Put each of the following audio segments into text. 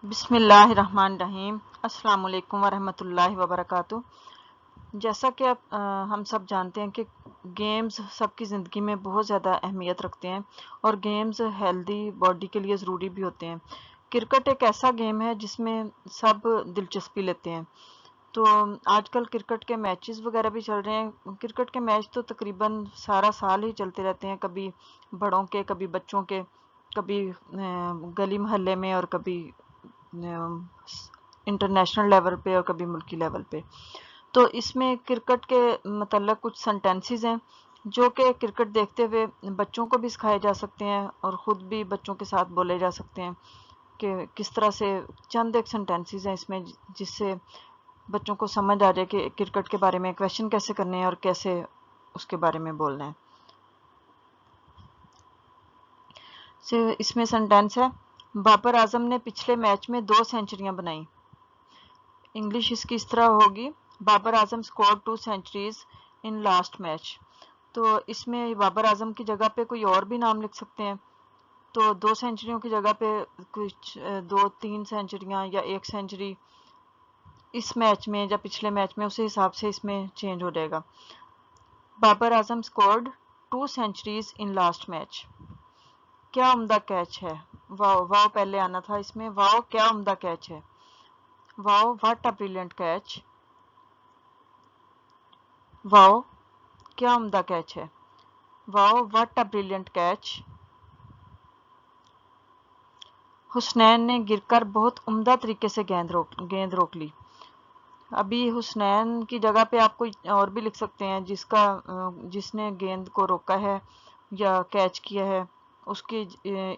बिस्मिल्लाहिर्रहमानिर्रहीम। अस्सलाम वालेकुम वरहमतुल्लाहि वबरकातुह। जैसा कि हम सब जानते हैं कि गेम्स सबकी ज़िंदगी में बहुत ज़्यादा अहमियत रखते हैं और गेम्स हेल्दी बॉडी के लिए ज़रूरी भी होते हैं। क्रिकेट एक ऐसा गेम है जिसमें सब दिलचस्पी लेते हैं। तो आजकल क्रिकेट के मैचेस वगैरह भी चल रहे हैं। क्रिकेट के मैच तो तकरीबन सारा साल ही चलते रहते हैं, कभी बड़ों के, कभी बच्चों के, कभी गली मोहल्ले में और कभी इंटरनेशनल लेवल पे और कभी मुल्की लेवल पे। तो इसमें क्रिकेट के मतलब कुछ सेंटेंसेस हैं जो कि क्रिकेट देखते हुए बच्चों को भी सिखाए जा सकते हैं और ख़ुद भी बच्चों के साथ बोले जा सकते हैं कि किस तरह से। चंद एक सेंटेंसेस हैं इसमें जिससे बच्चों को समझ आ जाए कि क्रिकेट के बारे में क्वेश्चन कैसे करने हैं और कैसे उसके बारे में बोलना है। इसमें सेंटेंस है, बाबर आजम ने पिछले मैच में 2 सेंचुरियां बनाई। इंग्लिश इसकी इस तरह होगी, Babar Azam scored 2 centuries in last match. तो इसमें बाबर आजम की जगह पे कोई और भी नाम लिख सकते हैं। तो 2 सेंचुरियों की जगह पे कुछ 2-3 सेंचुरियां या 1 सेंचुरी इस मैच में या पिछले मैच में, उसी हिसाब से इसमें चेंज हो जाएगा। Babar Azam scored 2 centuries in last match. क्या उम्दा कैच है। वाओ, वाओ पहले आना था इसमें। वाओ क्या उम्दा कैच है। Wow what a brilliant catch. Wow क्या उम्दा कैच है। Wow what a brilliant catch. Husnain ने गिरकर बहुत उम्दा तरीके से गेंद रोक ली। अभी हुसनैन की जगह पे आप कोई और भी लिख सकते हैं जिसने गेंद को रोका है या कैच किया है, उसकी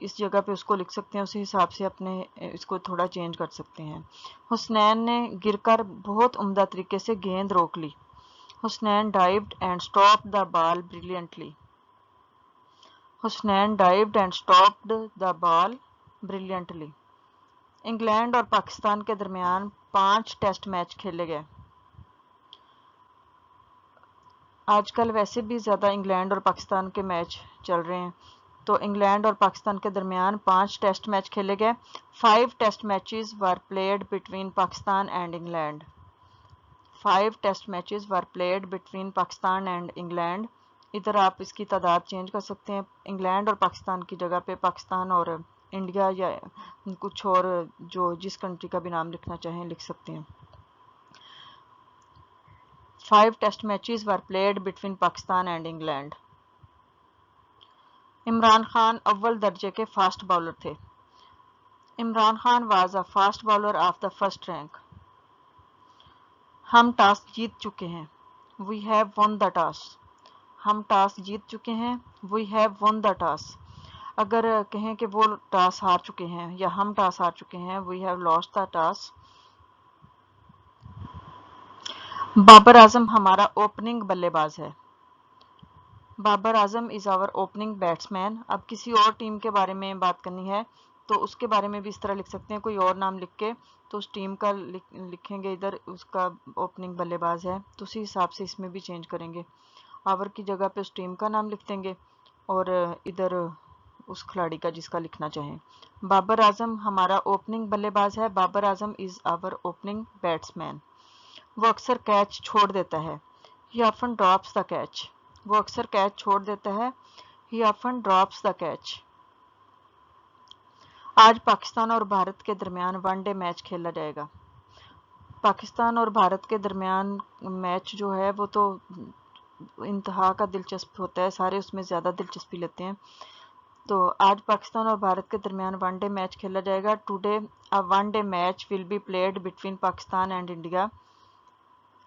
इस जगह पे उसको लिख सकते हैं। उसी हिसाब से अपने इसको थोड़ा चेंज कर सकते हैं। हुसनैन ने गिरकर बहुत उम्दा तरीके से गेंद रोक ली। Husnain dived and stopped the ball brilliantly. Husnain dived and stopped the ball brilliantly. England और पाकिस्तान के दरमियान 5 टेस्ट मैच खेले गए। आजकल वैसे भी ज़्यादा इंग्लैंड और पाकिस्तान के मैच चल रहे हैं। तो इंग्लैंड और पाकिस्तान के दरमियान 5 टेस्ट मैच खेले गए। 5 test matches were played between Pakistan and England. 5 test matches were played between Pakistan and England. इधर आप इसकी तादाद चेंज कर सकते हैं। इंग्लैंड और पाकिस्तान की जगह पे पाकिस्तान और इंडिया या कुछ और जो जिस कंट्री का भी नाम लिखना चाहें लिख सकते हैं। 5 test matches were played between Pakistan and England. Imran Khan अव्वल दर्जे के फास्ट बॉलर थे। Imran Khan was a fast bowler of the first rank. हम टॉस जीत चुके हैं। We have won the toss. हम टॉस जीत चुके हैं। We have won the toss. अगर कहें कि वो टॉस हार चुके हैं या हम टॉस हार चुके हैं, we have lost the toss. Babar Azam हमारा ओपनिंग बल्लेबाज है। Babar Azam is our opening batsman. अब किसी और टीम के बारे में बात करनी है तो उसके बारे में भी इस तरह लिख सकते हैं, कोई और नाम लिख के तो उस टीम का लिखेंगे, इधर उसका ओपनिंग बल्लेबाज है तो उसी हिसाब से इसमें भी चेंज करेंगे। आवर की जगह पे उस टीम का नाम लिख देंगे और इधर उस खिलाड़ी का जिसका लिखना चाहें। बाबर आजम हमारा ओपनिंग बल्लेबाज है। Babar Azam is our opening batsman. वो अक्सर कैच छोड़ देता है। ही ऑफन ड्रॉप्स द कैच। वो अक्सर कैच छोड़ देता है। ही ऑफन ड्रॉप्स द कैच। आज पाकिस्तान और भारत के दरमियान वनडे मैच खेला जाएगा। पाकिस्तान और भारत के दरमियान मैच जो है वो तो इंतहा का दिलचस्प होता है, सारे उसमें ज़्यादा दिलचस्पी लेते हैं। तो आज पाकिस्तान और भारत के दरमियान वनडे मैच खेला जाएगा। Today a one day match will be played between Pakistan and India.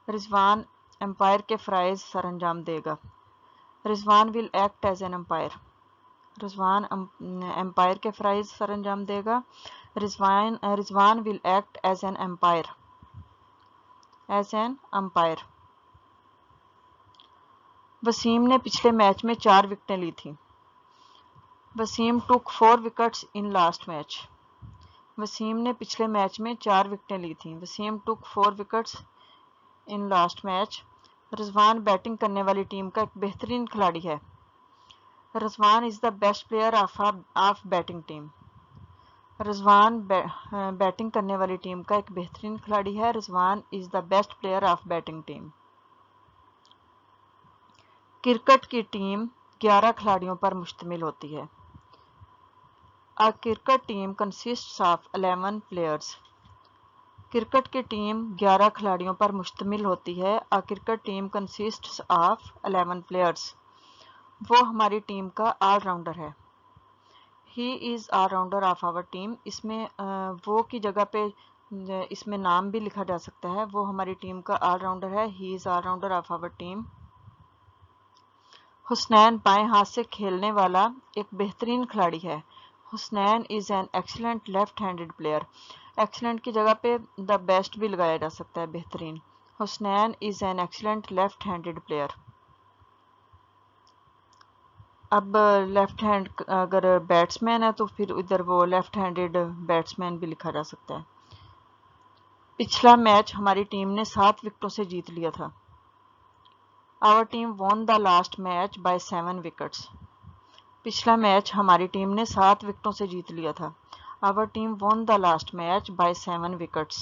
Rizwan umpire के फ़राइज़ सर अंजाम देगा। Rizwan will act as an umpire. Rizwan umpire के फ़राइज़ सर अंजाम देगा। Rizwan will act as an umpire. As an umpire. Wasim ने पिछले मैच में 4 विकेटें ली थीं। Wasim took 4 wickets in last match. Wasim ने पिछले मैच में 4 विकेटें ली थीं। Wasim took 4 wickets in last match. Rizwan batting करने वाली टीम का एक बेहतरीन खिलाड़ी है। Rizwan is the best player of batting team. Rizwan batting کرنے والی ٹیم کا ایک بہترین کھلاڑی ہے. Rizwan is the best player of batting team. Cricket کی ٹیم 11 کھلاڑیوں پر مشتمل ہوتی ہے. A cricket team consists of 11 players. Cricket کی ٹیم 11 کھلاڑیوں پر مشتمل ہوتی ہے. A cricket team consists of 11 players. وہ ہماری ٹیم کا آل راؤنڈر ہے. He is all rounder of our team. اس میں وہ کی جگہ پہ اس میں نام بھی لکھا جا سکتا ہے. وہ ہماری ٹیم کا آل راؤنڈر ہے. He is all rounder of our team. Hasnain بائیں ہاتھ سے کھیلنے والا ایک بہترین کھلاڑی ہے. Hasnain is an excellent left handed player. Excellent کی جگہ پہ دا بیسٹ بھی لگایا جا سکتا ہے, بہترین. Hasnain is an excellent left handed player. اب لیفٹ ہینڈ اگر بیٹس مین ہے تو پھر ادھر وہ لیفٹ ہینڈڈ بیٹس مین بھی لکھا جا سکتا ہے. پچھلا میچ ہماری ٹیم نے 7 وکٹوں سے جیت لیا تھا. Our team won the last match by 7 wickets. پچھلا میچ ہماری ٹیم نے 7 وکٹوں سے جیت لیا تھا. Our team won the last match by 7 wickets.